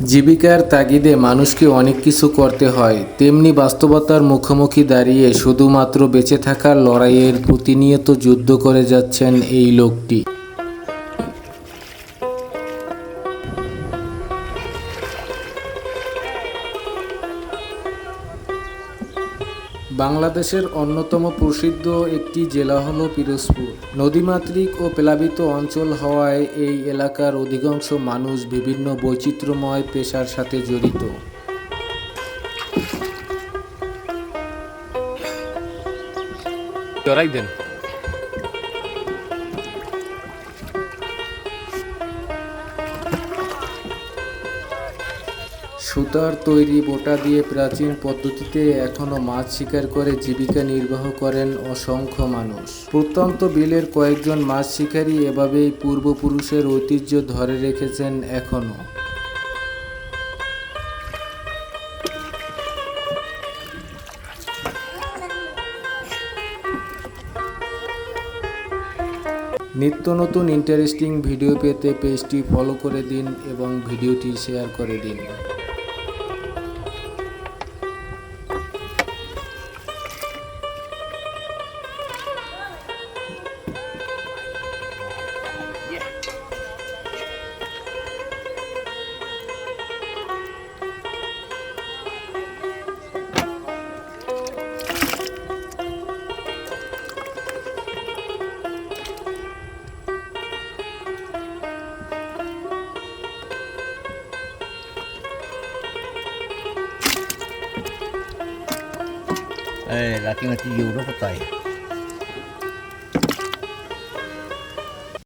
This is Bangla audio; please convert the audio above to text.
জীবিকার তাগিদে মানুষকে অনেক কিছু করতে হয়, তেমনি বাস্তবতার মুখোমুখি দাঁড়িয়ে শুধুমাত্র বেঁচে থাকার লড়াইয়ের প্রতিনিয়ত যুদ্ধ করে যাচ্ছেন এই লোকটি। বাংলাদেশের অন্যতম প্রসিদ্ধ একটি জেলা হল পিরোজপুর। নদীমাতৃক ও প্লাবিত অঞ্চল হওয়ায় এই এলাকার অধিকাংশ মানুষ বিভিন্ন বৈচিত্র্যময় পেশার সাথে জড়িত। সুতার তৈরি বোটা দিয়ে প্রাচীন পদ্ধতিতে এখনও মাছ শিকার করে জীবিকা নির্বাহ করেন অসংখ্য মানুষ। প্রত্যন্ত বিলের কয়েকজন মাছ শিকারী এভাবেই পূর্বপুরুষের ঐতিহ্য ধরে রেখেছেন এখনও। নিত্য নতুন ইন্টারেস্টিং ভিডিও পেতে পেজটি ফলো করে দিন এবং ভিডিওটি শেয়ার করে দিন। Laki mati yêu nó có tài